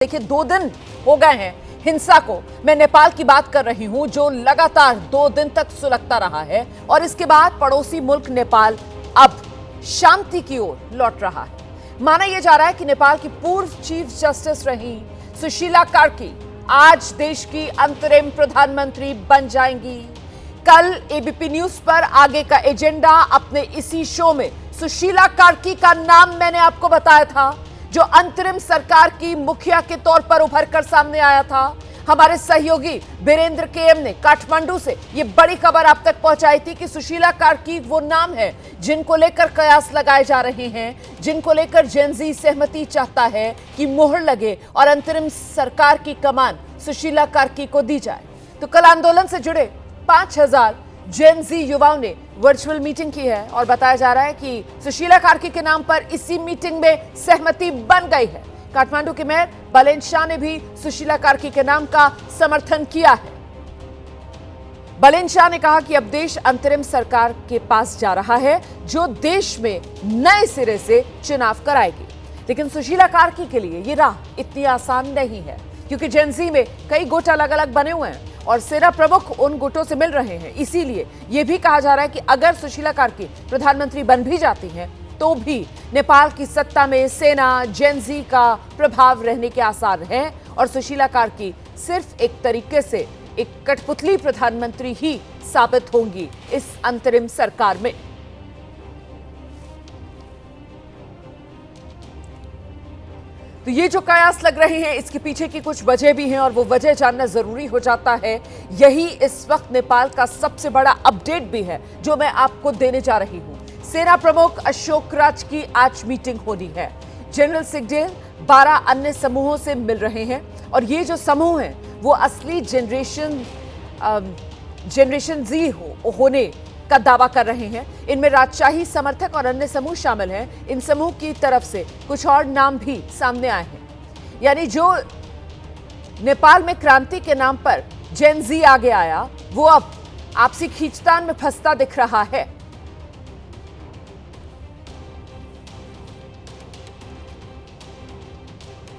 देखिए 2 दिन हो गए हैं हिंसा को। मैं नेपाल की बात कर रही हूं जो लगातार 2 दिन तक सुलगता रहा है और इसके बाद पड़ोसी मुल्क नेपाल अब शांति की ओर लौट रहा है। माना यह जा रहा है कि नेपाल की पूर्व चीफ जस्टिस रही सुशीला कार्की आज देश की अंतरिम प्रधानमंत्री बन जाएंगी। कल एबीपी न्यूज पर आगे का एजेंडा अपने इसी शो में सुशीला कार्की का नाम मैंने आपको बताया था जो अंतरिम सरकार की मुखिया के तौर पर उभर कर सामने आया था। हमारे सहयोगी वीरेंद्र केएम ने काठमांडू से यह बड़ी खबर आप तक पहुंचाई थी कि सुशीला कार्की वो नाम है जिनको लेकर कयास लगाए जा रहे हैं, जिनको लेकर जेनजी सहमति चाहता है कि मोहर लगे और अंतरिम सरकार की कमान सुशीला कार्की को दी जाए। तो कल आंदोलन से जुड़े 5000 जेनजी युवाओं ने वर्चुअल मीटिंग की है और बताया जा रहा है कि सुशीला कार्की के नाम पर इसी मीटिंग में सहमति बन गई है। काठमांडू के मेयर बलेन शाह ने भी सुशीला कार्की के नाम का समर्थन किया है। बलेन शाह ने कहा कि अब देश अंतरिम सरकार के पास जा रहा है जो देश में नए सिरे से चुनाव कराएगी। लेकिन सुशीला कार्की के लिए ये राह इतनी आसान नहीं है क्योंकि जेनजी में कई गुट अलग अलग बने हुए हैं और सेना प्रमुख उन गुटों से मिल रहे हैं। इसीलिए यह भी कहा जा रहा है कि अगर सुशीला कार्की प्रधानमंत्री बन भी जाती हैं तो भी नेपाल की सत्ता में सेना जेनजी का प्रभाव रहने के आसार हैं और सुशीला कार्की सिर्फ एक तरीके से एक कठपुतली प्रधानमंत्री ही साबित होंगी इस अंतरिम सरकार में। तो ये जो कयास लग रहे हैं इसके पीछे की कुछ वजह भी हैं और वो वजह जानना जरूरी हो जाता है। यही इस वक्त नेपाल का सबसे बड़ा अपडेट भी है जो मैं आपको देने जा रही हूं। सेना प्रमुख अशोक राज की आज मीटिंग होनी है। जनरल सिगडेल 12 अन्य समूहों से मिल रहे हैं और ये जो समूह हैं वो असली जनरेशन जी होने का दावा कर रहे हैं। इनमें राजशाही समर्थक और अन्य समूह शामिल हैं। इन समूह की तरफ से कुछ और नाम भी सामने आए हैं। यानी जो नेपाल में क्रांति के नाम पर जेनजी आगे आया वो अब आपसी खींचतान में फंसता दिख रहा है।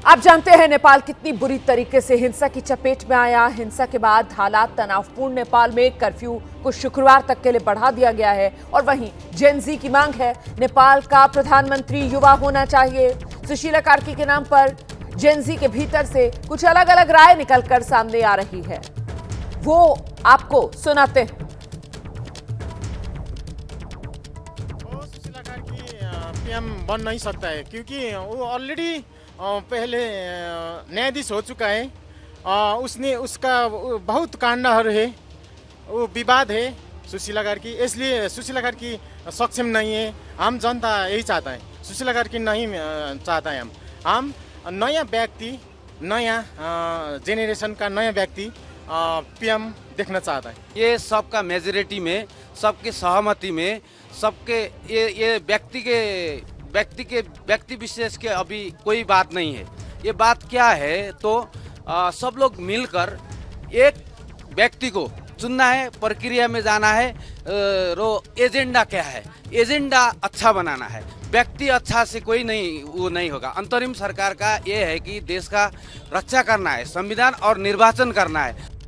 आप जानते हैं नेपाल कितनी बुरी तरीके से हिंसा की चपेट में आया। हिंसा के बाद हालात तनावपूर्ण नेपाल में कर्फ्यू को शुक्रवार तक के लिए बढ़ा दिया गया है और वहीं जेनजी की मांग है नेपाल का प्रधानमंत्री युवा होना चाहिए। सुशीला कार्की के नाम पर जेनजी के भीतर से कुछ अलग अलग राय निकलकर सामने आ रही है, वो आपको सुनाते हैं। सुशीला कार्की पीएम बन नहीं सकता है क्योंकि वो ऑलरेडी पहले न्यायाधीश हो चुका है। उसने उसका बहुत कांडहरू है, वो विवाद है सुशीला कार्की, इसलिए सुशीला कार्की सक्षम नहीं है। हम जनता यही चाहता है, सुशीला कार्की नहीं चाहता है। हम नया व्यक्ति, नया जेनरेशन का नया व्यक्ति पीएम देखना चाहता है। ये सबका मेजोरिटी में, सबके सहमति में, सबके ये व्यक्ति विशेष के अभी कोई बात नहीं है। ये बात क्या है तो सब लोग मिलकर एक व्यक्ति को चुनना है, प्रक्रिया में जाना है। एजेंडा क्या है? एजेंडा अच्छा बनाना है। व्यक्ति अच्छा से कोई नहीं वो नहीं होगा। अंतरिम सरकार का ये है कि देश का रक्षा करना है, संविधान और निर्वाचन करना है।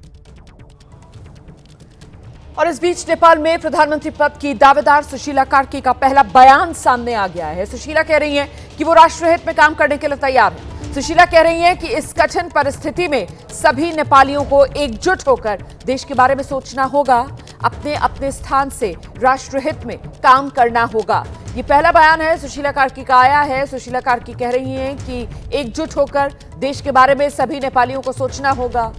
और इस बीच नेपाल में प्रधानमंत्री पद की दावेदार सुशीला कार्की का पहला बयान सामने आ गया है। सुशीला कह रही हैं कि वो राष्ट्रहित में काम करने के लिए तैयार है। सुशीला कह रही हैं कि इस कठिन परिस्थिति में सभी नेपालियों को एकजुट होकर देश के बारे में सोचना होगा, अपने अपने स्थान से राष्ट्रहित में काम करना होगा। ये पहला बयान है सुशीला कार्की का आया है। सुशीला कार्की कह रही हैं कि एकजुट होकर देश के बारे में सभी नेपालियों को सोचना होगा।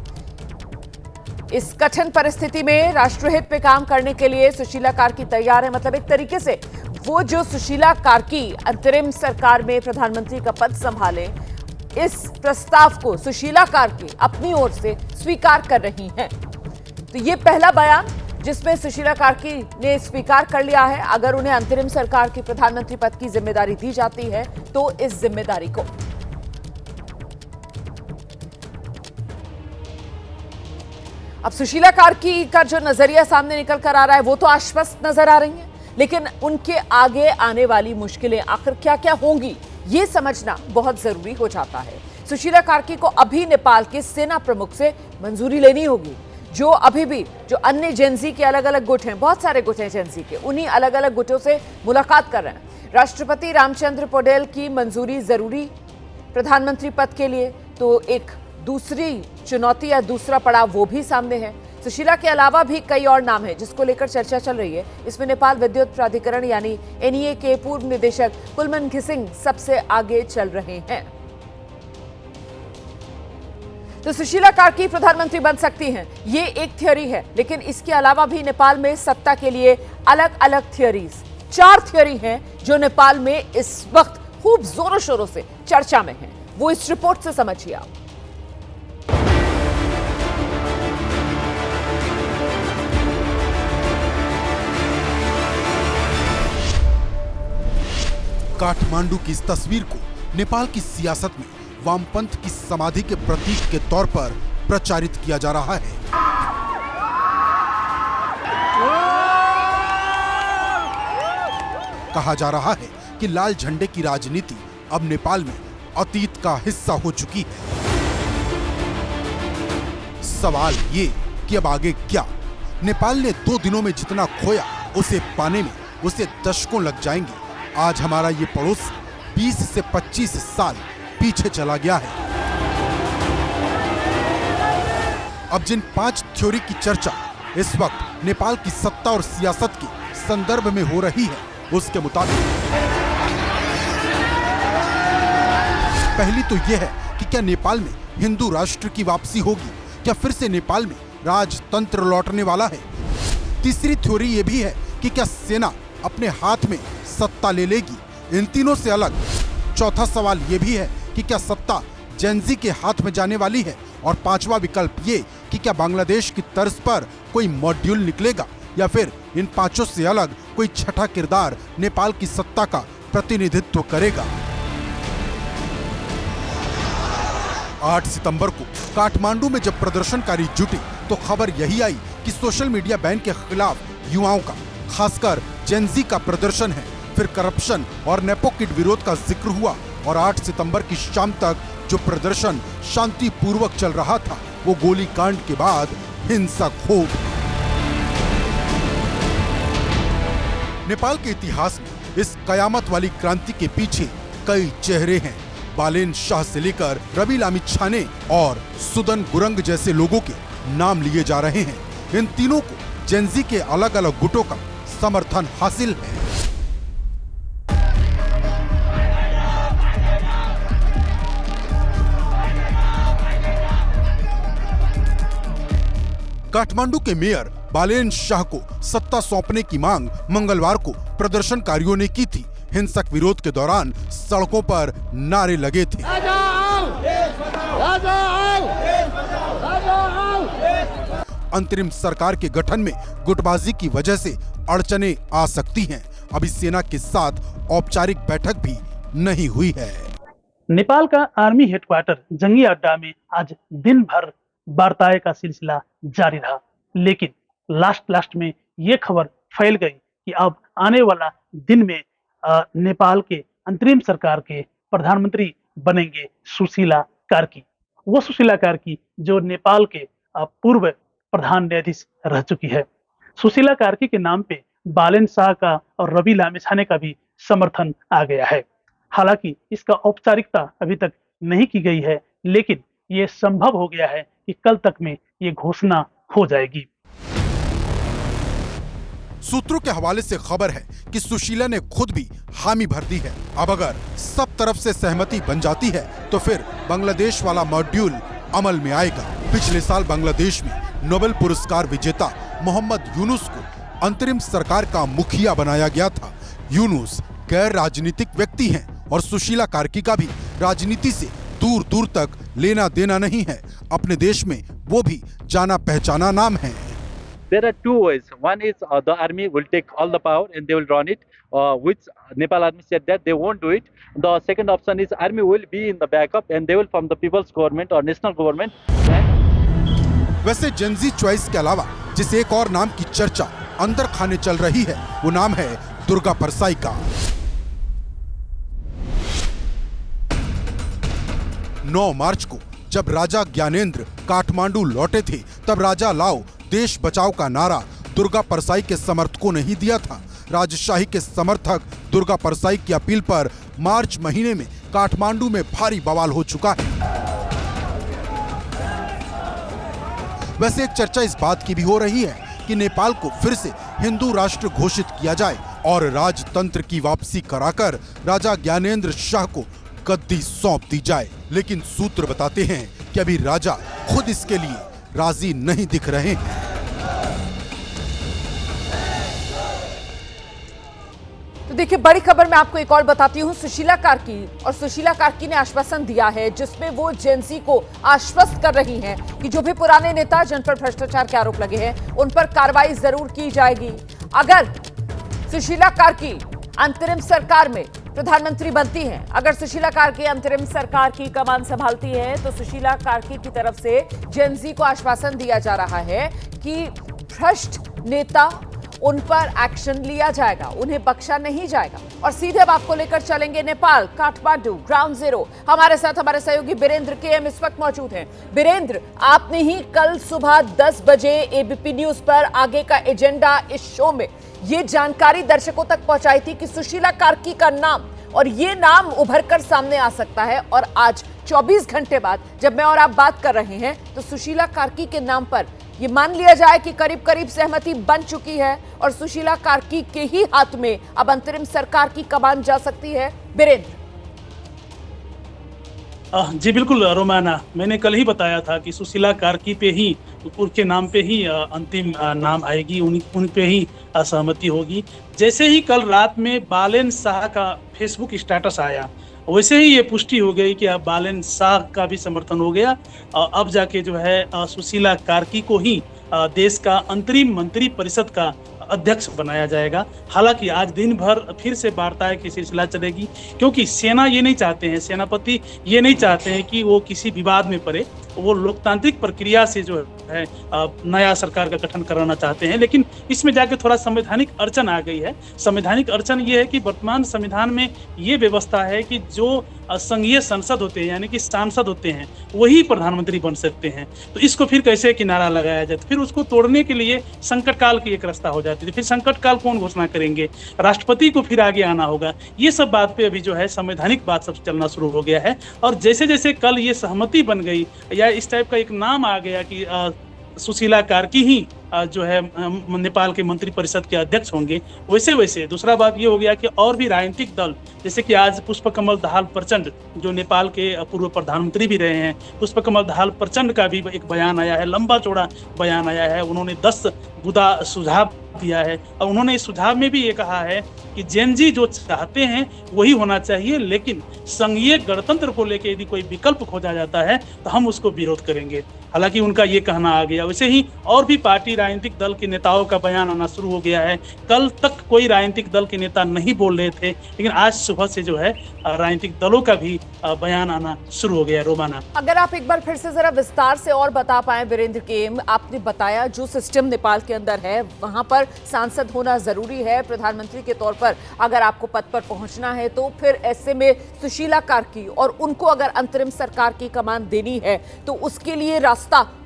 इस कठिन परिस्थिति में राष्ट्रहित पे काम करने के लिए सुशीला कार्की तैयार है। मतलब एक तरीके से वो जो सुशीला कार्की अंतरिम सरकार में प्रधानमंत्री का पद संभाले, इस प्रस्ताव को सुशीला कार्की अपनी ओर से स्वीकार कर रही हैं। तो ये पहला बयान जिसमें सुशीला कार्की ने स्वीकार कर लिया है अगर उन्हें अंतरिम सरकार की प्रधानमंत्री पद की जिम्मेदारी दी जाती है तो इस जिम्मेदारी को। अब सुशीला कार्की का जो नजरिया सामने निकल कर आ रहा है वो तो आश्वस्त नजर आ रही है, लेकिन उनके आगे आने वाली मुश्किलें आखिर क्या क्या होंगी ये समझना बहुत जरूरी हो जाता है। सुशीला कार्की को अभी नेपाल के सेना प्रमुख से मंजूरी लेनी होगी, जो अभी भी जो अन्य जेनजी के अलग अलग गुट हैं, बहुत सारे गुट हैं जेनजी के, उन्हीं अलग अलग गुटों से मुलाकात कर रहे हैं। राष्ट्रपति रामचंद्र पौडेल की मंजूरी जरूरी प्रधानमंत्री पद के लिए, तो एक दूसरी चुनौती या दूसरा पड़ाव वो भी सामने है। सुशीला के अलावा भी कई और नाम हैं जिसको लेकर चर्चा चल रही है। इसमें नेपाल विद्युत प्राधिकरण यानी एनईए के पूर्व निदेशक कुलमन घिसिंग सबसे आगे चल रहे हैं। तो सुशीला कार्की प्रधानमंत्री बन सकती हैं, ये एक थियोरी है, लेकिन इसके अलावा भी नेपाल में सत्ता के लिए अलग अलग थियोरीज, 4 थियोरी हैं जो नेपाल में इस वक्त खूब जोरों शोरों से चर्चा में हैं। वो इस रिपोर्ट से समझिए आप। काठमांडू की इस तस्वीर को नेपाल की सियासत में वामपंथ की समाधि के प्रतीक के तौर पर प्रचारित किया जा रहा है। कहा जा रहा है कि लाल झंडे की राजनीति अब नेपाल में अतीत का हिस्सा हो चुकी है। सवाल ये कि अब आगे क्या? नेपाल ने 2 दिनों में जितना खोया उसे पाने में उसे दशकों लग जाएंगे। आज हमारा ये पड़ोस 20 से 25 साल पीछे चला गया है। अब जिन 5 थ्योरी की चर्चा इस वक्त नेपाल की सत्ता और सियासत के संदर्भ में हो रही है, उसके मुताबिक पहली तो यह है कि क्या नेपाल में हिंदू राष्ट्र की वापसी होगी, क्या फिर से नेपाल में राजतंत्र लौटने वाला है। तीसरी थ्योरी यह भी है कि क्या सेना अपने हाथ में सत्ता ले लेगी। इन तीनों से अलग चौथा सवाल यह भी है कि क्या सत्ता जेनजी के हाथ में जाने वाली है। और 5वां विकल्प ये कि क्या बांग्लादेश की तर्ज पर कोई मॉड्यूल निकलेगा या फिर इन 5 से अलग कोई छठा किरदार नेपाल की सत्ता का प्रतिनिधित्व करेगा। 8 सितंबर को काठमांडू में जब प्रदर्शनकारी जुटे तो खबर यही आई कि सोशल मीडिया बैन के खिलाफ युवाओं का, खासकर जेनजी का प्रदर्शन है। फिर करप्शन और नेपो किड विरोध का जिक्र हुआ और 8 सितंबर की शाम तक जो प्रदर्शन शांतिपूर्वक चल रहा था वो गोलीकांड के बाद हिंसक हो गया। नेपाल के इतिहास में इस कयामत वाली क्रांति के पीछे कई चेहरे हैं। बालेन शाह से लेकर रवि लामिछाने और सुदन गुरंग जैसे लोगों के नाम लिए जा रहे हैं। इन तीनों को जेनजी के अलग अलग गुटों का समर्थन हासिल है। काठमांडू के मेयर बालेन शाह को सत्ता सौंपने की मांग मंगलवार को प्रदर्शनकारियों ने की थी। हिंसक विरोध के दौरान सड़कों पर नारे लगे थे। अंतरिम सरकार के गठन में गुटबाजी की वजह से अड़चनें आ सकती हैं। अभी सेना के साथ औपचारिक बैठक भी नहीं हुई है। नेपाल का आर्मी हेडक्वार्टर जंगी अड्डा में आज दिन भर वार्ताएं का सिलसिला जारी रहा, लेकिन लास्ट में ये खबर फैल गई कि अब आने वाला दिन में नेपाल के अंतरिम सरकार के प्रधानमंत्री बनेंगे सुशीला कार्की। वो सुशीला कार्की जो नेपाल के पूर्व प्रधान न्यायाधीश रह चुकी है। सुशीला कार्की के नाम पे बालेन शाह का और रवि लामिछाने का भी समर्थन आ गया है। हालांकि इसका औपचारिकता अभी तक नहीं की गई है, लेकिन ये संभव हो गया है कि कल तक में ये घोषणा हो जाएगी। सूत्रों के हवाले से खबर है कि सुशीला ने खुद भी हामी भर दी है। अब अगर सब तरफ से सहमति बन जाती है तो फिर बांग्लादेश वाला मॉड्यूल अमल में आएगा। पिछले साल बांग्लादेश में नोबेल पुरस्कार विजेता मोहम्मद यूनुस को अंतरिम सरकार का मुखिया बनाया गया था। यूनुस गैर राजनीतिक व्यक्ति हैं और सुशीला कार्की का भी राजनीति से दूर दूर तक लेना देना नहीं है। अपने देश में वो भी जाना पहचाना नाम है। There are two ways. One is the army will take all the power and they will run it, which Nepal army said that they won't do it. The second option is army will be in the backup and they will form the people's government or national government. वैसे Gen Z choice के अलावा जिस एक और नाम की चर्चा अंदर खाने चल रही है वो नाम है दुर्गा परसाई का। 9 मार्च को जब राजा ज्ञानेंद्र काठमांडू लौटे थे, तब राजा लाओ देश बचाओ का नारा दुर्गा परसाई के समर्थकों ने ही दिया था। राजशाही के समर्थक दुर्गा परसाई की अपील पर मार्च महीने में काठमांडू में भारी बवाल हो चुका है। वैसे एक चर्चा इस बात की भी हो रही है कि नेपाल को फिर से हिंदू राष्ट्र घोषित किया जाए और राजतंत्र की वापसी कराकर राजा ज्ञानेंद्र शाह को गद्दी सौंप दी जाए। लेकिन सूत्र बताते हैं कि अभी राजा खुद इसके लिए राजी नहीं दिख रहे हैं। तो देखिए, बड़ी खबर मैं आपको एक और बताती हूँ। सुशीला कार्की और सुशीला कार्की ने आश्वासन दिया है, जिसमें वो जेएनजी को आश्वस्त कर रही हैं कि जो भी पुराने नेता जिन पर भ्रष्टाचार के आरोप लगे हैं उन पर कार्रवाई जरूर की जाएगी। अगर सुशीला कार्की अंतरिम सरकार में प्रधानमंत्री बनती हैं, अगर सुशीला कार्की अंतरिम सरकार की कमान संभालती है, तो सुशीला कार्की की तरफ से जेएनजी को आश्वासन दिया जा रहा है कि भ्रष्ट नेता उन पर एक्शन लिया जाएगा, उन्हें बख्शा नहीं जाएगा। और सीधे अब आपको लेकर चलेंगे नेपाल, काठमांडू, ग्राउंड जीरो। हमारे साथ हमारे सहयोगी बीरेंद्र केएम इस वक्त मौजूद हैं। बीरेंद्र, आपने ही कल सुबह 10 बजे एबीपी न्यूज पर आगे का एजेंडा इस शो में ये जानकारी दर्शकों तक पहुंचाई थी कि सुशीला कार्की का नाम, और ये नाम उभर कर सामने आ सकता है। और आज 24 घंटे बाद जब मैं और आप बात कर रहे हैं, तो सुशीला कार्की के नाम पर ये मान लिया जाए कि करीब करीब सहमति बन चुकी है और सुशीला कार्की के ही हाथ में अब अंतरिम सरकार की कमान जा सकती है। बीरेंद्र जी बिल्कुल रोमाना, मैंने कल ही बताया था कि सुशीला कार्की पे ही, उनके नाम पे ही अंतिम नाम आएगी, उन पे ही असहमति होगी। जैसे ही कल रात में बालेन शाह का फेसबुक स्टेटस आया, वैसे ही ये पुष्टि हो गई कि अब बालेन शाह का भी समर्थन हो गया। अब जाके जो है सुशीला कार्की को ही देश का अंतरिम मंत्री परिषद का अध्यक्ष बनाया जाएगा। हालांकि आज दिन भर फिर से वार्ता की सिलसिला चलेगी, क्योंकि सेना ये नहीं चाहते हैं, सेनापति ये नहीं चाहते हैं कि वो किसी विवाद में पड़े। वो लोकतांत्रिक प्रक्रिया से जो है नया सरकार का गठन कराना चाहते हैं। लेकिन इसमें जाके थोड़ा संवैधानिक अड़चन आ गई है। संवैधानिक अड़चन ये है कि वर्तमान संविधान में ये व्यवस्था है कि जो संघीय संसद होते हैं, यानी कि सांसद होते हैं, वही प्रधानमंत्री बन सकते हैं। तो इसको फिर कैसे किनारा लगाया जाए? तो फिर उसको तोड़ने के लिए संकट काल की एक रास्ता हो जाती है। फिर संकट काल कौन घोषणा करेंगे? राष्ट्रपति को फिर आगे आना होगा। ये सब बात पे अभी जो है संवैधानिक बात सब चलना शुरू हो गया है। और जैसे जैसे कल ये सहमति बन गई या इस टाइप का एक नाम आ गया कि सुशीला कार्की ही जो है नेपाल के मंत्री परिषद के अध्यक्ष होंगे, वैसे वैसे दूसरा बात ये हो गया कि और भी राजनीतिक दल, जैसे कि आज पुष्पकमल दाहाल प्रचंड जो नेपाल के पूर्व प्रधानमंत्री भी रहे हैं, पुष्पकमल दाहाल प्रचंड का भी एक बयान आया है, लंबा चौड़ा बयान आया है। उन्होंने 10 बुदा सुझाव दिया है और उन्होंने इस सुझाव में भी ये कहा है कि जेएनजी जो चाहते हैं वही होना चाहिए, लेकिन संघीय गणतंत्र को लेकर यदि कोई विकल्प खोजा जाता है तो हम उसको विरोध करेंगे। हालांकि उनका ये कहना आ गया। वैसे ही और भी पार्टी राजनीतिक दल के नेताओं का बयान आना शुरू हो गया है। कल तक कोई राजनीतिक दल के नेता नहीं बोल रहे थे, लेकिन आज सुबह से जो है राजनीतिक दलों का भी बयान आना शुरू हो गया है। रोमाना, अगर आप एक बार फिर से जरा विस्तार से और बता पाए बीरेंद्र केएम, आपने बताया जो सिस्टम नेपाल के अंदर है वहां पर सांसद होना जरूरी है। प्रधानमंत्री के तौर पर अगर आपको पद पर पहुंचना है, तो फिर ऐसे में सुशीला कार्की और उनको अगर अंतरिम सरकार की कमान देनी है तो उसके लिए रास्ता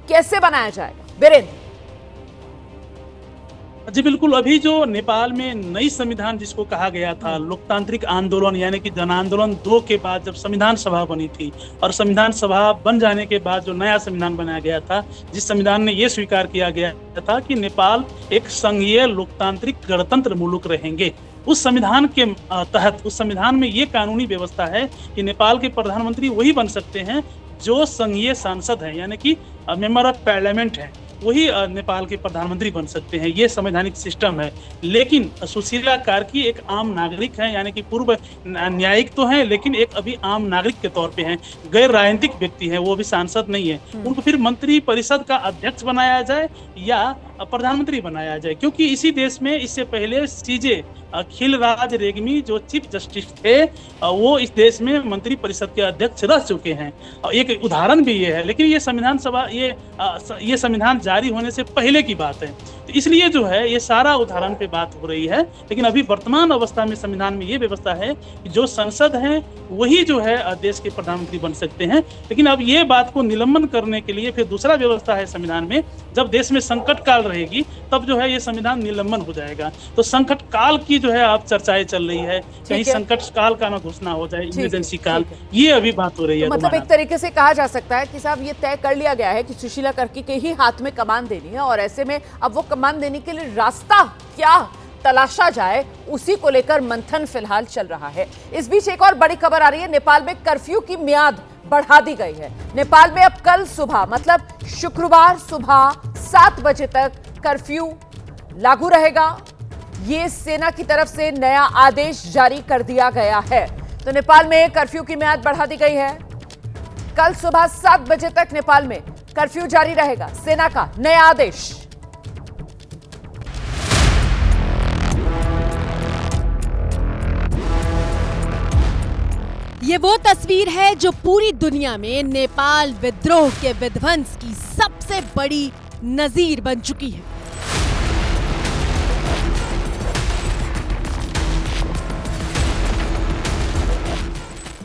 कैसे बनाया जाएगा? बीरेंद्र जी बिल्कुल, अभी जो नेपाल में नई संविधान जिसको कहा गया था लोकतांत्रिक आंदोलन यानी कि जन आंदोलन 2 के बाद जब संविधान सभा बनी थी, और संविधान सभा बन जाने के बाद जो नया संविधान बनाया गया था, जिस संविधान ने ये स्वीकार किया गया था कि नेपाल एक संघीय लोकतांत्रिक गणतंत्र मुल्क रहेंगे, उस संविधान के तहत उस संविधान में ये कानूनी व्यवस्था है कि नेपाल के प्रधानमंत्री वही बन सकते हैं जो संघीय सांसद हैं, यानी कि मेंबर ऑफ पार्लियामेंट हैं, वही नेपाल के प्रधानमंत्री बन सकते हैं। ये संवैधानिक सिस्टम है। लेकिन सुशीला कार्की एक आम नागरिक है, यानी कि पूर्व न्यायिक तो हैं लेकिन एक अभी आम नागरिक के तौर पे हैं, गैर राजनीतिक व्यक्ति हैं, वो भी सांसद नहीं है। उनको फिर मंत्री परिषद का अध्यक्ष बनाया जाए या प्रधानमंत्री बनाया जाए, क्योंकि इसी देश में इससे पहले सीजे खिलराज रेग्मी जो चीफ जस्टिस थे वो इस देश में मंत्री परिषद के अध्यक्ष रह चुके हैं। और एक उदाहरण भी ये है, लेकिन ये संविधान सभा ये संविधान जारी होने से पहले की बात है, तो इसलिए जो है ये सारा उदाहरण पे बात हो रही है। लेकिन अभी वर्तमान अवस्था में संविधान में ये व्यवस्था है कि जो संसद है वही जो है देश के प्रधानमंत्री बन सकते हैं। लेकिन अब ये बात को निलंबन करने के लिए फिर दूसरा व्यवस्था है संविधान में, जब देश में संकट काल रहेगी तब जो है ये संविधान निलंबन हो जाएगा। तो संकट काल की जो है अब चर्चाएं चल रही है, कहीं संकट काल का ना घोषणा हो जाए, इमरजेंसी काल, ये अभी बात हो रही है। मतलब एक तरीके से कहा जा सकता है कि साहब ये तय कर लिया गया है कि सुशीला कर्की के ही हाथ में कमान देनी है, और ऐसे में अब वो कमान देने के लिए रास्ता क्या तलाशा जाए उसी को लेकर मंथन फिलहाल चल रहा है। इस बीच एक और बड़ी खबर आ रही है, नेपाल में कर्फ्यू की मियाद बढ़ा दी गई है। नेपाल में अब कल सुबह मतलब शुक्रवार सुबह 7 बजे तक कर्फ्यू लागू रहेगा। ये सेना की तरफ से नया आदेश जारी कर दिया गया है। तो नेपाल में कर्फ्यू की मियाद बढ़ा दी गई है। कल सुबह 7 बजे तक नेपाल में कर्फ्यू जारी रहेगा, सेना का नया आदेश। ये वो तस्वीर है जो पूरी दुनिया में नेपाल विद्रोह के विध्वंस की सबसे बड़ी नजीर बन चुकी है।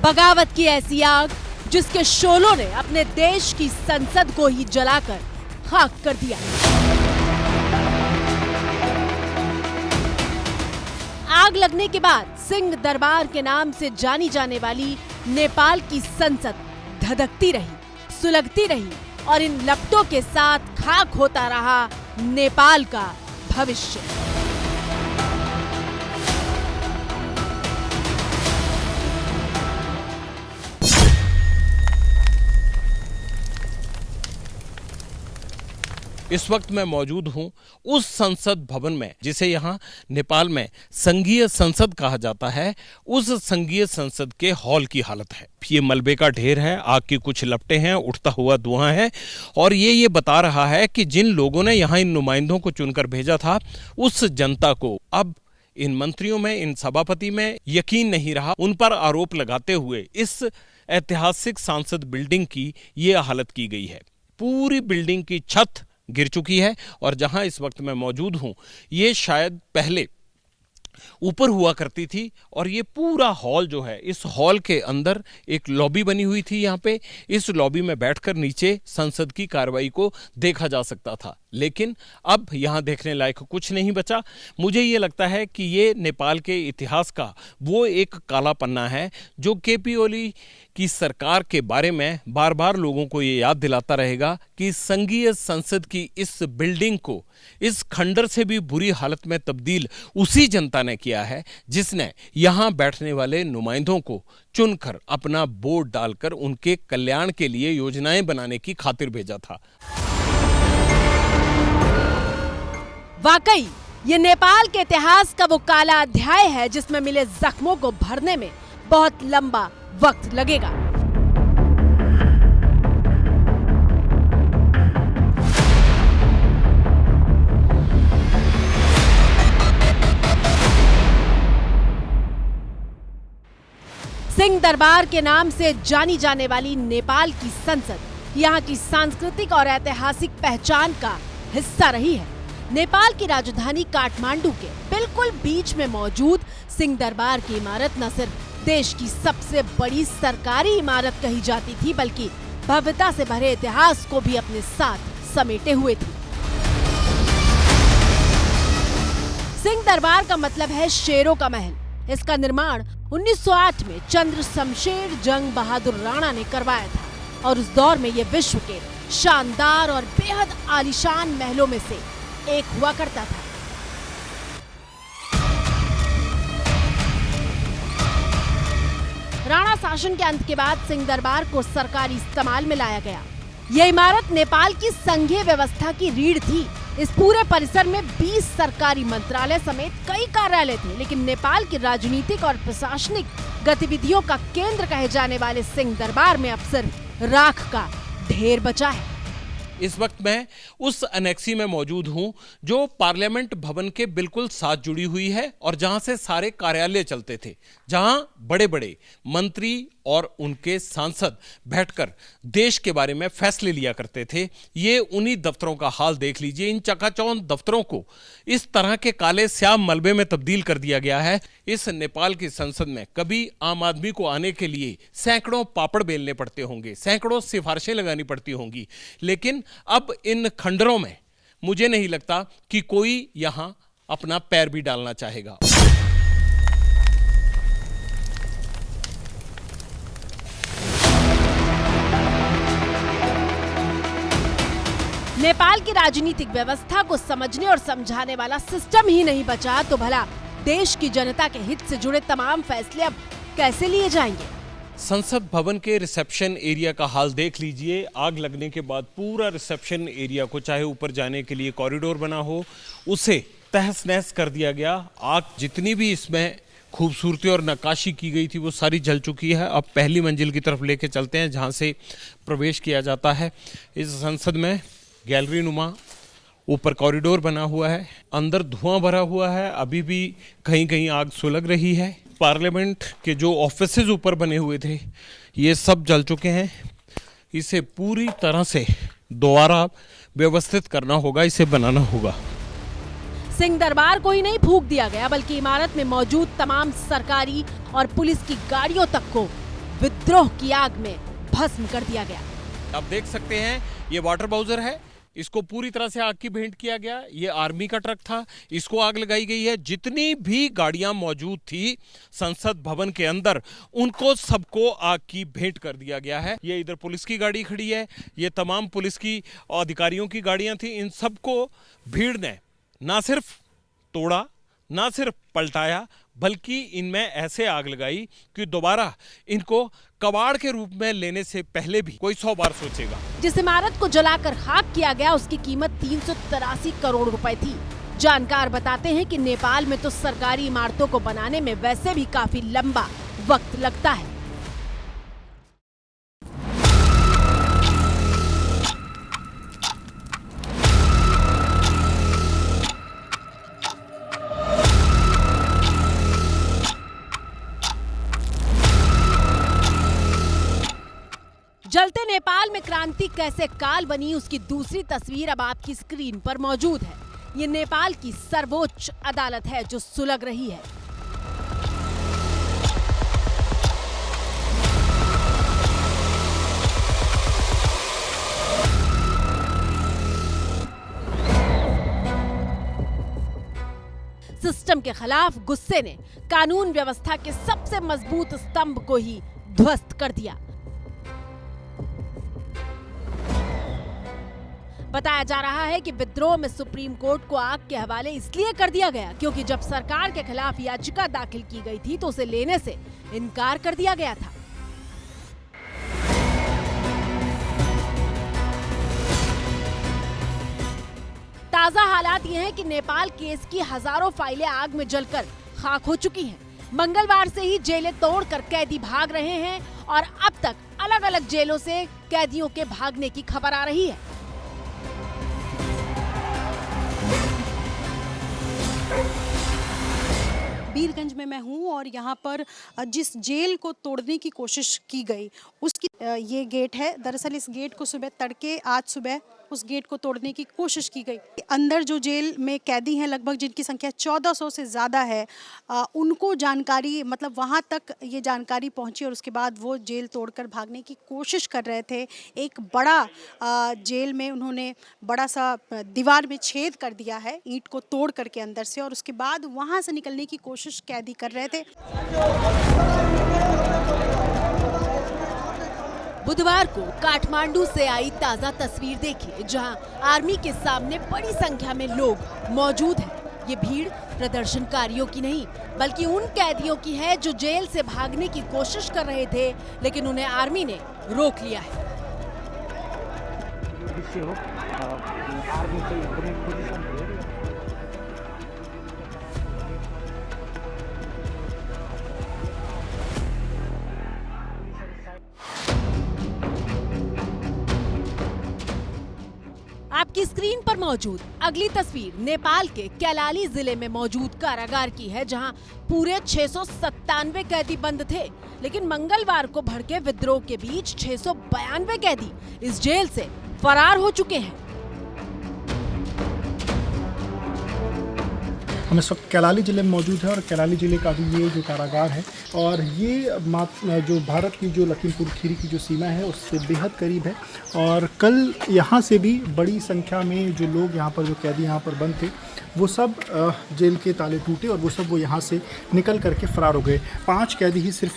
बगावत की ऐसी आग जिसके शोलों ने अपने देश की संसद को ही जलाकर खाक कर दिया। आग लगने के बाद सिंह दरबार के नाम से जानी जाने वाली नेपाल की संसद धधकती रही, सुलगती रही और इन लपटों के साथ खाक होता रहा नेपाल का भविष्य। इस वक्त मैं मौजूद हूं उस संसद भवन में जिसे यहाँ नेपाल में संघीय संसद कहा जाता है। उस संघीय संसद के हॉल की हालत है, ये मलबे का ढेर है, आग की कुछ लपटें हैं, उठता हुआ धुआं है, और ये बता रहा है कि जिन लोगों ने यहाँ इन नुमाइंदों को चुनकर भेजा था उस जनता को अब इन मंत्रियों में, इन सभापति में यकीन नहीं रहा। उन पर आरोप लगाते हुए इस ऐतिहासिक संसद बिल्डिंग की ये हालत की गई है। पूरी बिल्डिंग की छत गिर चुकी है, और जहां इस वक्त मैं मौजूद हूं ये शायद पहले ऊपर हुआ करती थी, और ये पूरा हॉल जो है, इस हॉल के अंदर एक लॉबी बनी हुई थी। यहाँ पे इस लॉबी में बैठकर नीचे संसद की कार्रवाई को देखा जा सकता था, लेकिन अब यहाँ देखने लायक कुछ नहीं बचा। मुझे ये लगता है कि ये नेपाल के इतिहास का वो एक काला पन्ना है जो केपी ओली की सरकार के बारे में बार बार लोगों को ये याद दिलाता रहेगा कि संघीय संसद की इस बिल्डिंग को इस खंडर से भी बुरी हालत में तब्दील उसी जनता ने किया है जिसने यहाँ बैठने वाले नुमाइंदों को चुनकर अपना वोट डालकर उनके कल्याण के लिए योजनाएं बनाने की खातिर भेजा था। वाकई ये नेपाल के इतिहास का वो काला अध्याय है जिसमें मिले जख्मों को भरने में बहुत लंबा वक्त लगेगा। सिंह दरबार के नाम से जानी जाने वाली नेपाल की संसद यहाँ की सांस्कृतिक और ऐतिहासिक पहचान का हिस्सा रही है। नेपाल की राजधानी काठमांडू के बिल्कुल बीच में मौजूद सिंह दरबार की इमारत न सिर्फ देश की सबसे बड़ी सरकारी इमारत कही जाती थी, बल्कि भव्यता से भरे इतिहास को भी अपने साथ समेटे हुए थी। सिंह दरबार का मतलब है शेरों का महल। इसका निर्माण 1908 में चंद्र शमशेर जंग बहादुर राणा ने करवाया था और उस दौर में यह विश्व के शानदार और बेहद आलीशान महलों में से एक हुआ करता था। राणा शासन के अंत के बाद सिंह दरबार को सरकारी इस्तेमाल में लाया गया। यह इमारत नेपाल की संघीय व्यवस्था की रीढ़ थी। इस पूरे परिसर में 20 सरकारी मंत्रालय समेत कई कार्यालय थे, लेकिन नेपाल की राजनीतिक और प्रशासनिक गतिविधियों का केंद्र कहे जाने वाले सिंह दरबार में अब सिर्फ राख का ढेर बचा है। इस वक्त मैं उस अनेक्सी में मौजूद हूं जो पार्लियामेंट भवन के बिल्कुल साथ जुड़ी हुई है और जहां से सारे कार्यालय चलते थे, जहां बड़े बड़े मंत्री और उनके सांसद बैठकर देश के बारे में फैसले लिया करते थे। ये उन्हीं दफ्तरों का हाल देख लीजिए। इन चकाचौंध दफ्तरों को इस तरह के काले स्याम मलबे में तब्दील कर दिया गया है। इस नेपाल की संसद में कभी आम आदमी को आने के लिए सैकड़ों पापड़ बेलने पड़ते होंगे, सैकड़ों सिफारिशें लगानी पड़ती होंगी, लेकिन अब इन खंडरों में मुझे नहीं लगता कि कोई यहां अपना पैर भी डालना चाहेगा। नेपाल की राजनीतिक व्यवस्था को समझने और समझाने वाला सिस्टम ही नहीं बचा तो भला देश की जनता के हित से जुड़े तमाम फैसले अब कैसे लिए जाएंगे? संसद भवन के रिसेप्शन एरिया का हाल देख लीजिए। आग लगने के बाद पूरा रिसेप्शन एरिया को, चाहे ऊपर जाने के लिए कॉरिडोर बना हो, उसे तहस नहस कर दिया गया। आग जितनी भी इसमें खूबसूरती और नक्काशी की गई थी वो सारी जल चुकी है। अब पहली मंजिल की तरफ लेके चलते हैं जहां से प्रवेश किया जाता है। इस संसद में गैलरी नुमा ऊपर कॉरिडोर बना हुआ है, अंदर धुआं भरा हुआ है, अभी भी कहीं कहीं आग सुलग रही है। पार्लियामेंट के जो ऑफिसेज ऊपर बने हुए थे ये सब जल चुके हैं। इसे पूरी तरह से दोबारा व्यवस्थित करना होगा, इसे बनाना होगा। सिंह दरबार को ही नहीं फूंक दिया गया बल्कि इमारत में मौजूद तमाम सरकारी और पुलिस की गाड़ियों तक को विद्रोह की आग में भस्म कर दिया गया। आप देख सकते हैं ये वाटर बाउजर है, इसको पूरी तरह से आग की भेंट किया गया। ये आर्मी का ट्रक था, इसको आग लगाई गई है। जितनी भी गाड़ियां मौजूद थी संसद भवन के अंदर, उनको सबको आग की भेंट कर दिया गया है। ये इधर पुलिस की गाड़ी खड़ी है, ये तमाम पुलिस की अधिकारियों की गाड़ियां थी। इन सबको भीड़ ने ना सिर्फ तोड़ा, ना सिर्फ पलटाया, बल्कि इनमें ऐसे आग लगाई कि दोबारा इनको कबाड़ के रूप में लेने से पहले भी कोई 100 बार सोचेगा। जिस इमारत को जलाकर खाक किया गया उसकी कीमत 383 करोड़ रुपए थी। जानकार बताते हैं कि नेपाल में तो सरकारी इमारतों को बनाने में वैसे भी काफी लंबा वक्त लगता है। जलते नेपाल में क्रांति कैसे काल बनी उसकी दूसरी तस्वीर अब आपकी स्क्रीन पर मौजूद है। ये नेपाल की सर्वोच्च अदालत है जो सुलग रही है। सिस्टम के खिलाफ गुस्से ने कानून व्यवस्था के सबसे मजबूत स्तंभ को ही ध्वस्त कर दिया। बताया जा रहा है कि विद्रोह में सुप्रीम कोर्ट को आग के हवाले इसलिए कर दिया गया क्योंकि जब सरकार के खिलाफ याचिका दाखिल की गई थी तो उसे लेने से इनकार कर दिया गया था। ताजा हालात ये हैं कि नेपाल केस की हजारों फाइलें आग में जलकर खाक हो चुकी हैं। मंगलवार से ही जेलें तोड़कर कैदी भाग रहे हैं और अब तक अलग अलग जेलों से कैदियों के भागने की खबर आ रही है। बीरगंज में मैं हूँ और यहाँ पर जिस जेल को तोड़ने की कोशिश की गई उसकी ये गेट है। दरअसल इस गेट को सुबह तड़के आज सुबह उस गेट को तोड़ने की कोशिश की गई। अंदर जो जेल में कैदी हैं लगभग जिनकी संख्या 1400 से ज़्यादा है, उनको जानकारी मतलब वहाँ तक ये जानकारी पहुँची और उसके बाद वो जेल तोड़कर भागने की कोशिश कर रहे थे। एक बड़ा जेल में उन्होंने बड़ा सा दीवार में छेद कर दिया है ईंट को तोड़ करके अंदर से, और उसके बाद वहाँ से निकलने की कोशिश कैदी कर रहे थे। बुधवार को काठमांडू से आई ताजा तस्वीर देखिए जहां आर्मी के सामने बड़ी संख्या में लोग मौजूद हैं। ये भीड़ प्रदर्शनकारियों की नहीं बल्कि उन कैदियों की है जो जेल से भागने की कोशिश कर रहे थे, लेकिन उन्हें आर्मी ने रोक लिया है। आपकी स्क्रीन पर मौजूद अगली तस्वीर नेपाल के कैलाली जिले में मौजूद कारागार की है, जहां पूरे 697 कैदी बंद थे। लेकिन मंगलवार को भड़के विद्रोह के बीच 692 कैदी इस जेल से फरार हो चुके हैं। हम इस वक्त कैलाली ज़िले में मौजूद है और कैलाली ज़िले का भी ये जो कारागार है और ये जो भारत की जो लखीमपुर खीरी की जो सीमा है उससे बेहद करीब है। और कल यहाँ से भी बड़ी संख्या में जो लोग यहाँ पर जो कैदी यहाँ पर बंद थे वो सब जेल के ताले टूटे और वो यहाँ से निकल करके फरार हो गए। 5 कैदी ही सिर्फ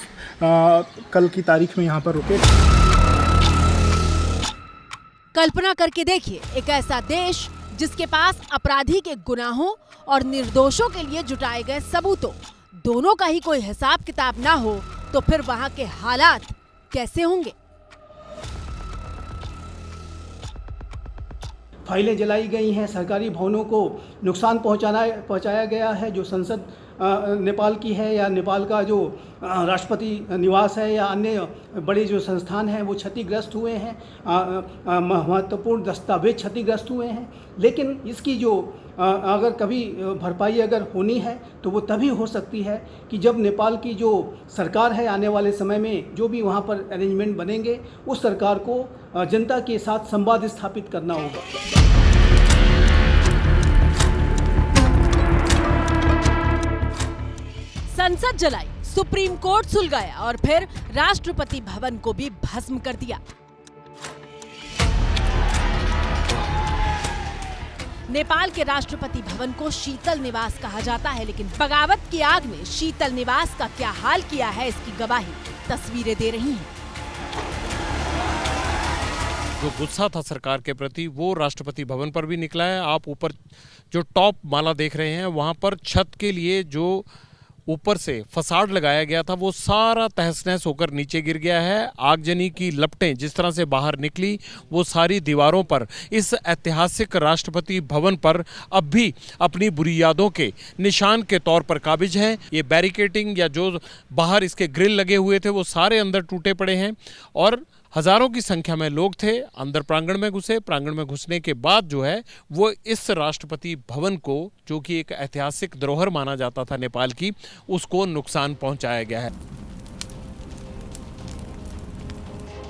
कल की तारीख में यहाँ पर रुके। कल्पना करके देखिए, एक ऐसा देश जिसके पास अपराधी के गुनाहों और निर्दोषों के लिए जुटाए गए सबूतों दोनों का ही कोई हिसाब किताब ना हो, तो फिर वहां के हालात कैसे होंगे। फाइलें जलाई गई हैं, सरकारी भवनों को नुकसान पहुंचाया गया है। जो संसद नेपाल की है या नेपाल का जो राष्ट्रपति निवास है या अन्य बड़े जो संस्थान हैं वो क्षतिग्रस्त हुए हैं, महत्वपूर्ण दस्तावेज क्षतिग्रस्त हुए हैं। लेकिन इसकी जो अगर कभी भरपाई अगर होनी है तो वो तभी हो सकती है कि जब नेपाल की जो सरकार है आने वाले समय में जो भी वहाँ पर अरेंजमेंट बनेंगे उस सरकार को जनता के साथ संवाद स्थापित करना होगा। संसद जलाई, सुप्रीम कोर्ट सुलगाया और फिर राष्ट्रपति भवन को भी भस्म कर दिया। नेपाल के राष्ट्रपति भवन को शीतल निवास कहा जाता है, लेकिन बगावत की आग ने शीतल निवास का क्या हाल किया है इसकी गवाही तस्वीरें दे रही हैं। जो गुस्सा था सरकार के प्रति वो राष्ट्रपति भवन पर भी निकला है। आप ऊपर जो टॉप माला देख रहे हैं वहां पर छत के लिए जो ऊपर से फसाड लगाया गया था वो सारा तहस नहस होकर नीचे गिर गया है। आगजनी की लपटें जिस तरह से बाहर निकली वो सारी दीवारों पर इस ऐतिहासिक राष्ट्रपति भवन पर अब भी अपनी बुरी यादों के निशान के तौर पर काबिज हैं। ये बैरिकेटिंग या जो बाहर इसके ग्रिल लगे हुए थे वो सारे अंदर टूटे पड़े हैं और हजारों की संख्या में लोग थे अंदर प्रांगण में घुसे। प्रांगण में घुसने के बाद जो है वो इस राष्ट्रपति भवन को, जो कि एक ऐतिहासिक धरोहर माना जाता था नेपाल की, उसको नुकसान पहुंचाया गया है।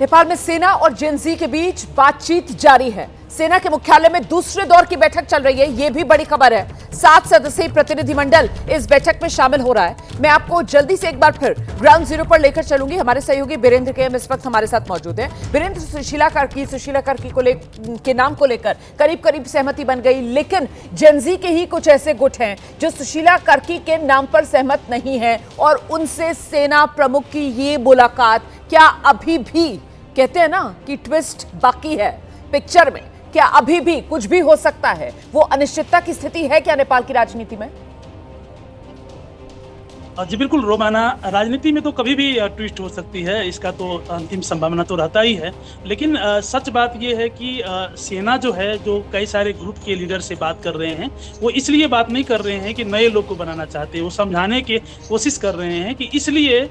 नेपाल में सेना और जेनजी के बीच बातचीत जारी है। सेना के मुख्यालय में दूसरे दौर की बैठक चल रही है, यह भी बड़ी खबर है। 7 सदस्यीय प्रतिनिधिमंडल इस बैठक में शामिल हो रहा है। मैं आपको जल्दी से एक बार फिर ग्राउंड जीरो पर लेकर चलूंगी। हमारे सहयोगी वीरेंद्र के इस वक्त हमारे साथ मौजूद हैं। वीरेंद्र, सुशीला कार्की के नाम को लेकर करीब करीब सहमति बन गई, लेकिन जेनजी के ही कुछ ऐसे गुट हैं जो सुशीला कार्की के नाम पर सहमत नहीं है और उनसे सेना प्रमुख की ये मुलाकात क्या अभी भी, कहते हैं ना कि ट्विस्ट बाकी है पिक्चर में, क्या अभी भी कुछ भी हो सकता है? वो अनिश्चितता की स्थिति है क्या नेपाल की राजनीति में? जी बिल्कुल रोमाना, राजनीति में तो कभी भी ट्विस्ट हो सकती है, इसका तो अंतिम संभावना तो रहता ही है। लेकिन सच बात यह है कि सेना जो है, जो कई सारे ग्रुप के लीडर से बात कर रहे हैं, वो इसलिए बात नहीं कर रहे हैं कि नए लोग को बनाना चाहते हैं। वो समझाने की कोशिश कर रहे हैं कि इसलिए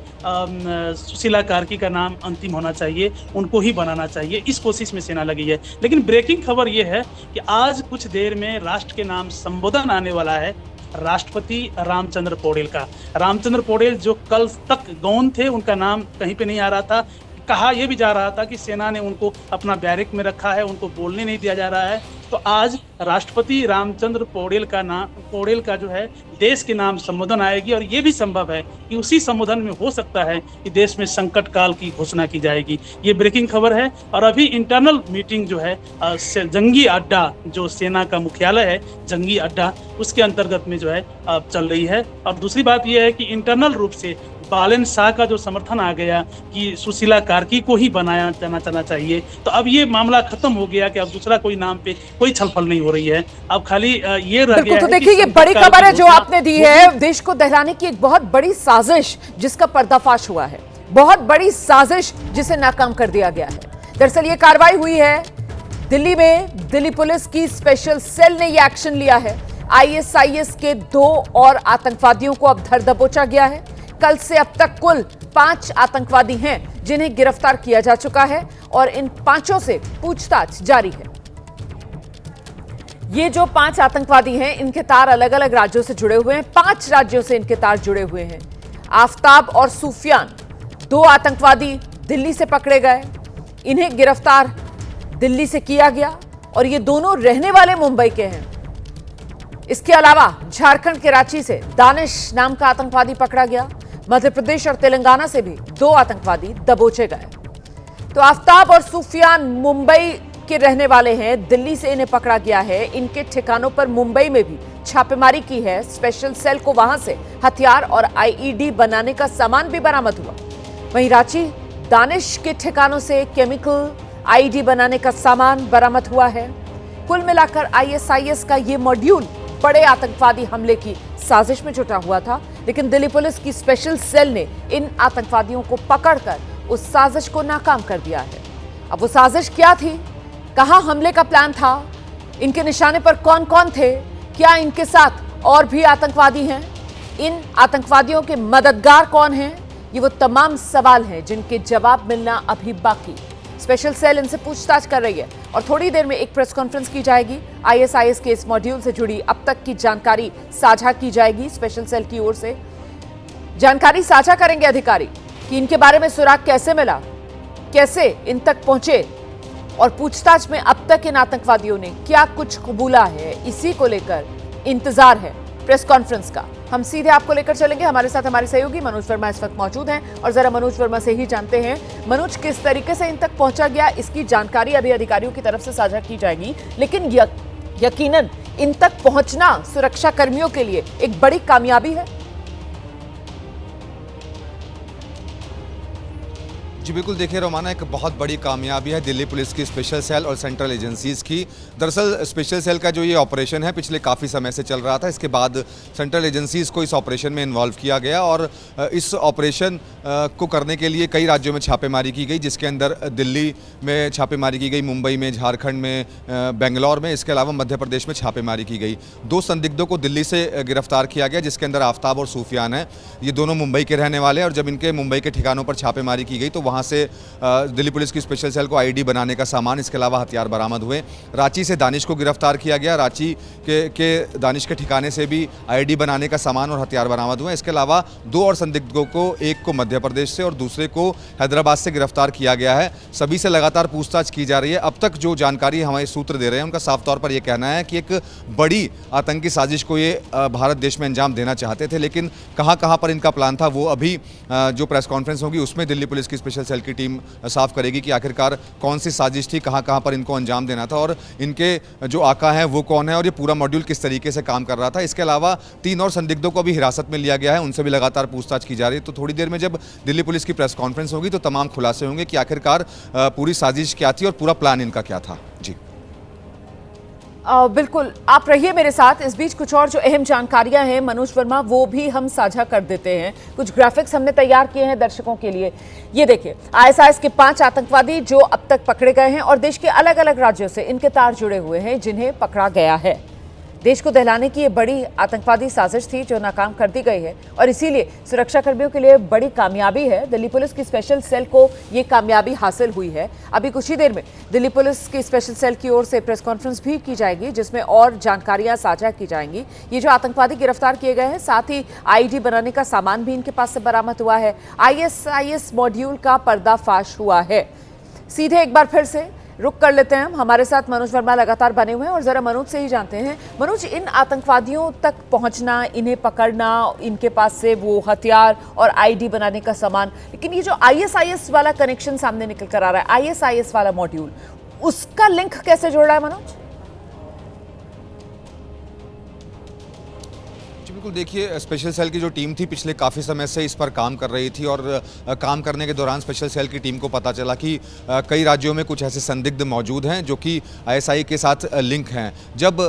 सुशीला कार्की का नाम अंतिम होना चाहिए, उनको ही बनाना चाहिए। इस कोशिश में सेना लगी है। लेकिन ब्रेकिंग खबर यह है कि आज कुछ देर में राष्ट्र के नाम संबोधन आने वाला है राष्ट्रपति रामचंद्र पौडेल का। रामचंद्र पौडेल जो कल तक गौन थे, उनका नाम कहीं पे नहीं आ रहा था। कहा यह भी जा रहा था कि सेना ने उनको अपना बैरक में रखा है, उनको बोलने नहीं दिया जा रहा है। तो आज राष्ट्रपति रामचंद्र पौडेल का जो है देश के नाम संबोधन आएगी और ये भी संभव है कि उसी संबोधन में हो सकता है कि देश में संकट काल की घोषणा की जाएगी। ये ब्रेकिंग खबर है। और अभी इंटरनल मीटिंग जो है जंगी अड्डा, जो सेना का मुख्यालय है जंगी अड्डा, उसके अंतर्गत में जो है चल रही है। और दूसरी बात यह है कि इंटरनल रूप से बालन शाह का जो समर्थन आ गया कि सुशीला कार्की को ही बनाया जाना चाहिए, तो अब ये मामला खत्म हो गया कि अब दूसरा कोई नाम पे कोई छलफल नहीं हो रही है। अब खाली ये रह गया है। तो देखिए, ये बड़ी खबर है जो आपने दी है। देश को दहलाने की एक बहुत बड़ी साजिश जिसका पर्दाफाश हुआ है, बहुत बड़ी साजिश जिसे नाकाम कर दिया गया है। दरअसल ये कार्रवाई हुई है दिल्ली में। दिल्ली पुलिस की स्पेशल सेल ने ये एक्शन लिया है। ISIS के 2 और आतंकवादियों को अब धर दबोचा गया है। कल से अब तक कुल 5 आतंकवादी हैं जिन्हें गिरफ्तार किया जा चुका है और इन 5 से पूछताछ जारी है। ये जो 5 आतंकवादी हैं, इनके तार अलग अलग राज्यों से जुड़े हुए हैं। 5 राज्यों से इनके तार जुड़े हुए हैं। आफ्ताब और सूफियान, 2 आतंकवादी दिल्ली से पकड़े गए। इन्हें गिरफ्तार दिल्ली से किया गया और ये दोनों रहने वाले मुंबई के हैं। इसके अलावा झारखंड के रांची से दानिश नाम का आतंकवादी पकड़ा गया। मध्य प्रदेश और तेलंगाना से भी 2 आतंकवादी दबोचे गए। तो आफ्ताब और सूफियान मुंबई के रहने वाले हैं। दिल्ली से इन्हें पकड़ा गया है। इनके ठिकानों पर मुंबई में भी छापेमारी की है। स्पेशल सेल को वहां से हथियार और आईईडी बनाने का सामान भी बरामद हुआ। वहीं रांची दानिश के ठिकानों से केमिकल आईईडी बनाने का सामान बरामद हुआ है। कुल मिलाकर आईएसआईएस का ये मॉड्यूल बड़े आतंकवादी हमले की साजिश में जुटा हुआ था, लेकिन दिल्ली पुलिस की स्पेशल सेल ने इन आतंकवादियों को पकड़कर उस साजिश को नाकाम कर दिया है। अब वो साजिश क्या थी, कहां हमले का प्लान था, इनके निशाने पर कौन कौन थे, क्या इनके साथ और भी आतंकवादी हैं, इन आतंकवादियों के मददगार कौन हैं, ये वो तमाम सवाल हैं जिनके जवाब मिलना अभी बाकी। स्पेशल सेल इनसे पूछताछ कर रही है और थोड़ी देर में एक प्रेस कॉन्फ्रेंस की जाएगी। आईएसआईएस के इस मॉड्यूल से जुड़ी अब तक की जानकारी साझा की जाएगी। स्पेशल सेल की ओर से जानकारी साझा करेंगे अधिकारी कि इनके बारे में सुराग कैसे मिला, कैसे इन तक पहुंचे और पूछताछ में अब तक इन आतंकवादियों ने क्या कुछ कबूला है। इसी को लेकर इंतजार है प्रेस कॉन्फ्रेंस का। हम सीधे आपको लेकर चलेंगे। हमारे साथ हमारे सहयोगी मनोज वर्मा इस वक्त मौजूद हैं और जरा मनोज वर्मा से ही जानते हैं, मनोज किस तरीके से इन तक पहुंचा गया, इसकी जानकारी अभी अधिकारियों की तरफ से साझा की जाएगी, लेकिन यकीनन इन तक पहुंचना सुरक्षा कर्मियों के लिए एक बड़ी कामयाबी है। जी बिल्कुल, देखिए रोमाना, एक बहुत बड़ी कामयाबी है दिल्ली पुलिस की स्पेशल सेल और सेंट्रल एजेंसीज की। दरअसल स्पेशल सेल का जो ये ऑपरेशन है पिछले काफ़ी समय से चल रहा था। इसके बाद सेंट्रल एजेंसीज को इस ऑपरेशन में इन्वॉल्व किया गया और इस ऑपरेशन को करने के लिए कई राज्यों में छापेमारी की गई, जिसके अंदर दिल्ली में छापेमारी की गई, मुंबई में, झारखंड में, बेंगलोर में, इसके अलावा मध्य प्रदेश में छापेमारी की गई। 2 संदिग्धों को दिल्ली से गिरफ्तार किया गया, जिसके अंदर आफ्ताब और सूफियान है। ये दोनों मुंबई के रहने वाले हैं और जब इनके मुंबई के ठिकानों पर छापेमारी की गई तो वहाँ से दिल्ली पुलिस की स्पेशल सेल को आईडी बनाने का सामान, इसके अलावा हथियार बरामद हुए। रांची से दानिश को गिरफ्तार किया गया। रांची के दानिश के ठिकाने से भी आईडी बनाने का सामान और हथियार बरामद हुए। इसके अलावा 2 और संदिग्धों को, एक को मध्य प्रदेश से और दूसरे को हैदराबाद से गिरफ्तार किया गया है। सभी से लगातार पूछताछ की जा रही है। अब तक जो जानकारी हमारे सूत्र दे रहे हैं उनका साफ तौर पर यह कहना है कि एक बड़ी आतंकी साजिश को ये भारत देश में अंजाम देना चाहते थे, लेकिन कहां पर इनका प्लान था वो अभी जो प्रेस कॉन्फ्रेंस होगी उसमें दिल्ली पुलिस की स्पेशल सेल की टीम साफ करेगी कि आखिरकार कौन सी साजिश थी, कहां पर इनको अंजाम देना था और इनके जो आका हैं वो कौन है और ये पूरा मॉड्यूल किस तरीके से काम कर रहा था। इसके अलावा 3 और संदिग्धों को भी हिरासत में लिया गया है, उनसे भी लगातार पूछताछ की जा रही है। तो थोड़ी देर में जब दिल्ली पुलिस की प्रेस कॉन्फ्रेंस होगी तो तमाम खुलासे होंगे कि आखिरकार पूरी साजिश क्या थी और पूरा प्लान इनका क्या था। जी बिल्कुल, आप रहिए मेरे साथ। इस बीच कुछ और जो अहम जानकारियां हैं मनोज वर्मा, वो भी हम साझा कर देते हैं। कुछ ग्राफिक्स हमने तैयार किए हैं दर्शकों के लिए। ये देखिए, आईएसआईएस के 5 आतंकवादी जो अब तक पकड़े गए हैं और देश के अलग अलग राज्यों से इनके तार जुड़े हुए हैं जिन्हें पकड़ा गया है। देश को दहलाने की ये बड़ी आतंकवादी साजिश थी जो नाकाम कर दी गई है और इसीलिए सुरक्षा कर्मियों के लिए बड़ी कामयाबी है। दिल्ली पुलिस की स्पेशल सेल को ये कामयाबी हासिल हुई है। अभी कुछ ही देर में दिल्ली पुलिस की स्पेशल सेल की ओर से प्रेस कॉन्फ्रेंस भी की जाएगी जिसमें और जानकारियां साझा की जाएंगी। ये जो आतंकवादी गिरफ्तार किए गए हैं, साथ ही आईडी बनाने का सामान भी इनके पास से बरामद हुआ है। आईएसआईएस मॉड्यूल का पर्दाफाश हुआ है। सीधे एक बार फिर से रुक कर लेते हैं। हमारे साथ मनोज वर्मा लगातार बने हुए हैं और जरा मनोज से ही जानते हैं। मनोज, इन आतंकवादियों तक पहुंचना, इन्हें पकड़ना, इनके पास से वो हथियार और आईडी बनाने का सामान, लेकिन ये जो आईएसआईएस वाला कनेक्शन सामने निकल कर आ रहा है, आईएसआईएस वाला मॉड्यूल, उसका लिंक कैसे जोड़ रहा है मनोज? बिल्कुल, देखिए स्पेशल सेल की जो टीम थी पिछले काफ़ी समय से इस पर काम कर रही थी और काम करने के दौरान स्पेशल सेल की टीम को पता चला कि कई राज्यों में कुछ ऐसे संदिग्ध मौजूद हैं जो कि आईएसआई के साथ लिंक हैं। जब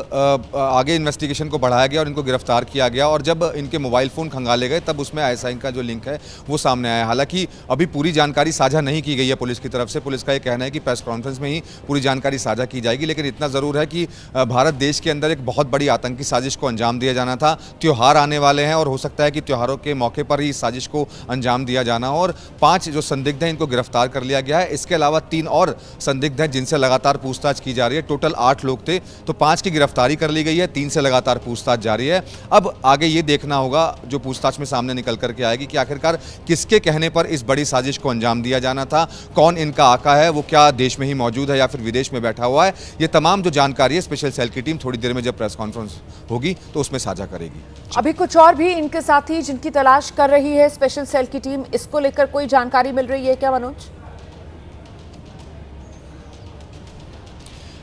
आगे इन्वेस्टिगेशन को बढ़ाया गया और इनको गिरफ्तार किया गया और जब इनके मोबाइल फ़ोन खंगाले गए तब उसमें आईएसआई का जो लिंक है वो सामने आया। हालांकि अभी पूरी जानकारी साझा नहीं की गई है पुलिस की तरफ से। पुलिस का ये कहना है कि प्रेस कॉन्फ्रेंस में ही पूरी जानकारी साझा की जाएगी, लेकिन इतना ज़रूर है कि भारत देश के अंदर एक बहुत बड़ी आतंकी साजिश को अंजाम दिया जाना था। त्योहार त्यौहार आने वाले हैं और हो सकता है कि त्योहारों के मौके पर ही इस साजिश को अंजाम दिया जाना हो। और 5 जो संदिग्ध हैं इनको गिरफ्तार कर लिया गया है। इसके अलावा 3 और संदिग्ध हैं जिनसे लगातार पूछताछ की जा रही है। टोटल 8 लोग थे, तो 5 की गिरफ्तारी कर ली गई है, 3 से लगातार पूछताछ जारी है। अब आगे ये देखना होगा जो पूछताछ में सामने निकल करके आएगी कि आखिरकार किसके कहने पर इस बड़ी साजिश को अंजाम दिया जाना था, कौन इनका आका है, वो क्या देश में ही मौजूद है या फिर विदेश में बैठा हुआ है। ये तमाम जो जानकारी है स्पेशल सेल की टीम थोड़ी देर में जब प्रेस कॉन्फ्रेंस होगी तो उसमें साझा करेगी। अभी कुछ और भी इनके साथी जिनकी तलाश कर रही है स्पेशल सेल की टीम, इसको लेकर कोई जानकारी मिल रही है क्या मनोज?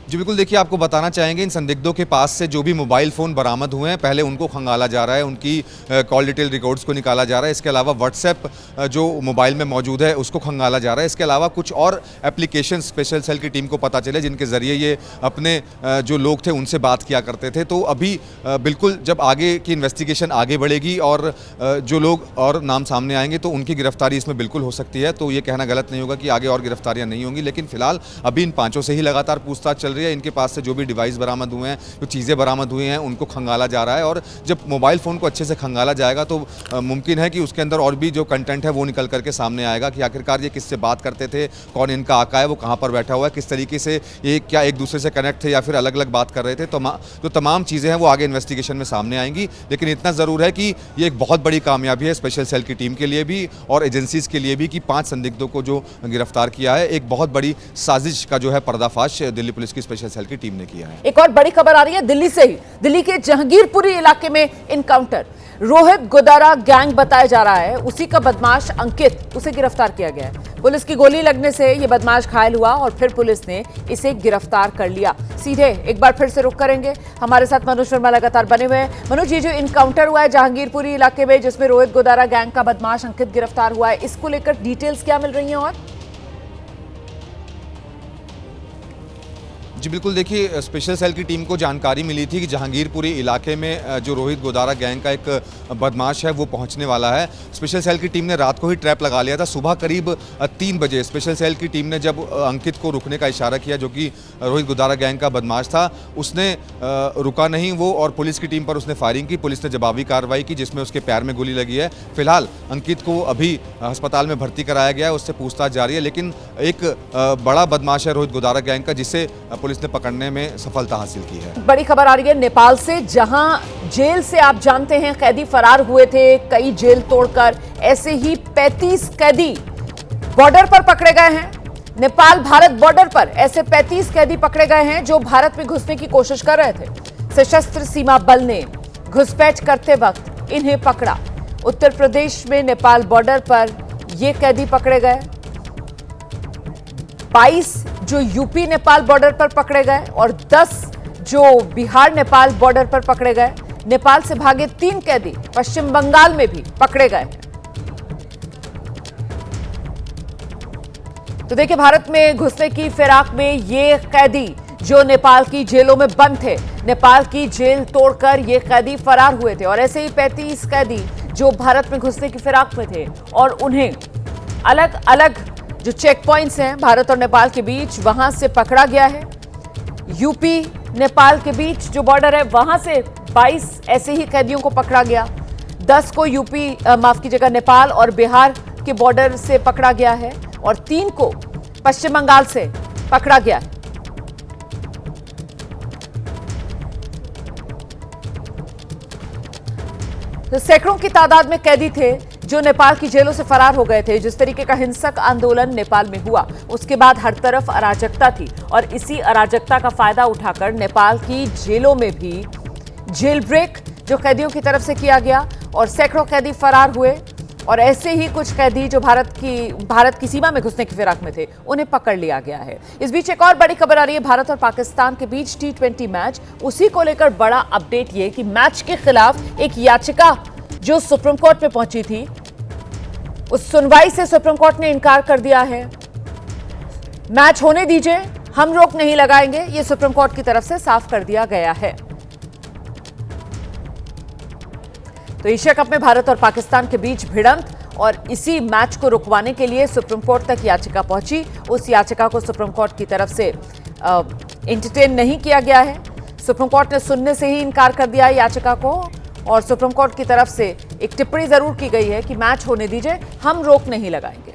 जी बिल्कुल, देखिए आपको बताना चाहेंगे इन संदिग्धों के पास से जो भी मोबाइल फ़ोन बरामद हुए हैं पहले उनको खंगाला जा रहा है, उनकी कॉल डिटेल रिकॉर्ड्स को निकाला जा रहा है। इसके अलावा व्हाट्सएप जो मोबाइल में मौजूद है उसको खंगाला जा रहा है। इसके अलावा कुछ और एप्लीकेशन स्पेशल सेल की टीम को पता चले जिनके ज़रिए ये अपने जो लोग थे उनसे बात किया करते थे। तो अभी बिल्कुल जब आगे की इन्वेस्टिगेशन आगे बढ़ेगी और जो लोग और नाम सामने आएंगे तो उनकी गिरफ्तारी इसमें बिल्कुल हो सकती है। तो ये कहना गलत नहीं होगा कि आगे और गिरफ्तारियाँ नहीं होंगी, लेकिन फिलहाल अभी इन 5 से ही लगातार पूछताछ चल रही है। इनके पास से जो भी डिवाइस बरामद हुए हैं, जो चीज़ें बरामद हुई हैं उनको खंगाला जा रहा है। और जब मोबाइल फ़ोन को अच्छे से खंगाला जाएगा तो मुमकिन है कि उसके अंदर और भी जो कंटेंट है वो निकल करके सामने आएगा कि आखिरकार ये किससे बात करते थे, कौन इनका आका है, वो कहाँ पर बैठा हुआ है, किस तरीके से ये क्या एक दूसरे से कनेक्ट थे या फिर अलग अलग बात कर रहे थे। तो जो तमाम चीज़ें हैं वो आगे इन्वेस्टिगेशन में सामने आएंगी। लेकिन इतना ज़रूर है कि ये एक बहुत बड़ी कामयाबी है स्पेशल सेल की टीम के लिए भी और एजेंसीज़ के लिए भी कि 5 संदिग्धों को जो गिरफ्तार किया है, एक बहुत बड़ी साजिश का जो है पर्दाफाश दिल्ली पुलिस की स्पेशल सेल की टीम ने किया है। एक और बड़ी खबर आ रही है दिल्ली से ही। दिल्ली के जहांगीरपुरी इलाके में इनकाउंटर। रोहित गोदारा गैंग बताया जा रहा है, उसी का बदमाश अंकित, उसे गिरफ्तार किया गया है। पुलिस की गोली लगने से यह बदमाश घायल हुआ और फिर पुलिस ने इसे गिरफ्तार कर लिया। सीधे एक बार फिर से रुक करेंगे, हमारे साथ मनोज शर्मा लगातार बने हुए हैं। मनोज, ये जो इनकाउंटर हुआ है जहांगीरपुरी इलाके में जिसमें रोहित गोदारा गैंग का बदमाश अंकित गिरफ्तार हुआ है, इसको लेकर डिटेल्स क्या मिल रही है? और जी बिल्कुल, देखिए स्पेशल सेल की टीम को जानकारी मिली थी कि जहांगीरपुरी इलाके में जो रोहित गोदारा गैंग का एक बदमाश है वो पहुंचने वाला है। स्पेशल सेल की टीम ने रात को ही ट्रैप लगा लिया था। सुबह करीब 3 बजे स्पेशल सेल की टीम ने जब अंकित को रुकने का इशारा किया, जो कि रोहित गोदारा गैंग का बदमाश था, उसने रुका नहीं वो और पुलिस की टीम पर उसने फायरिंग की। पुलिस ने जवाबी कार्रवाई की जिसमें उसके पैर में गोली लगी है। फिलहाल अंकित को अभी अस्पताल में भर्ती कराया गया है, उससे पूछताछ जारी है। लेकिन एक बड़ा बदमाश है रोहित गोदारा गैंग का जिसे पुलिस ने पकड़ने में सफलता हासिल की है। बड़ी खबर आ रही है नेपाल से, जहां जेल से आप जानते हैं कैदी फरार हुए थे कई जेल तोड़कर। ऐसे ही 35 कैदी बॉर्डर पर पकड़े गए हैं। नेपाल भारत बॉर्डर पर ऐसे 35 कैदी पकड़े गए हैं जो भारत में घुसने की कोशिश कर रहे थे। सशस्त्र सीमा बल ने घुसपैठ करते वक्त इन्हें पकड़ा। उत्तर प्रदेश में नेपाल बॉर्डर पर ये कैदी पकड़े गए। 22 जो यूपी नेपाल बॉर्डर पर पकड़े गए और 10 जो बिहार नेपाल बॉर्डर पर पकड़े गए। नेपाल से भागे 3 कैदी पश्चिम बंगाल में भी पकड़े गए। तो देखिए, भारत में घुसने की फिराक में ये कैदी जो नेपाल की जेलों में बंद थे, नेपाल की जेल तोड़कर ये कैदी फरार हुए थे। और ऐसे ही 35 कैदी जो भारत में घुसने की फिराक में थे और उन्हें अलग अलग जो चेक पॉइंट्स हैं भारत और नेपाल के बीच, वहां से पकड़ा गया है। यूपी नेपाल के बीच जो बॉर्डर है वहां से 22 ऐसे ही कैदियों को पकड़ा गया। 10 को यूपी माफ कीजिएगा नेपाल और बिहार के बॉर्डर से पकड़ा गया है और 3 को पश्चिम बंगाल से पकड़ा गया है। तो सैकड़ों की तादाद में कैदी थे जो नेपाल की जेलों से फरार हो गए थे। जिस तरीके का हिंसक आंदोलन नेपाल में हुआ उसके बाद हर तरफ अराजकता थी और इसी अराजकता का फायदा उठाकर नेपाल की जेलों में भी जेल ब्रेक जो कैदियों की तरफ से किया गया और सैकड़ों कैदी फरार हुए। और ऐसे ही कुछ कैदी जो भारत की सीमा में घुसने की फिराक में थे उन्हें पकड़ लिया गया है। इस बीच एक और बड़ी खबर आ रही है भारत और पाकिस्तान के बीच T20 मैच। उसी को लेकर बड़ा अपडेट ये कि मैच के खिलाफ एक याचिका जो सुप्रीम कोर्ट में पहुंची थी, उस सुनवाई से सुप्रीम कोर्ट ने इनकार कर दिया है। मैच होने दीजिए, हम रोक नहीं लगाएंगे, यह सुप्रीम कोर्ट की तरफ से साफ कर दिया गया है। तो एशिया कप में भारत और पाकिस्तान के बीच भिड़ंत और इसी मैच को रुकवाने के लिए सुप्रीम कोर्ट तक याचिका पहुंची। उस याचिका को सुप्रीम कोर्ट की तरफ से एंटरटेन नहीं किया गया है। सुप्रीम कोर्ट ने सुनने से ही इनकार कर दिया याचिका को और सुप्रीम कोर्ट की तरफ से एक टिप्पणी जरूर की गई है कि मैच होने दीजिए, हम रोक नहीं लगाएंगे।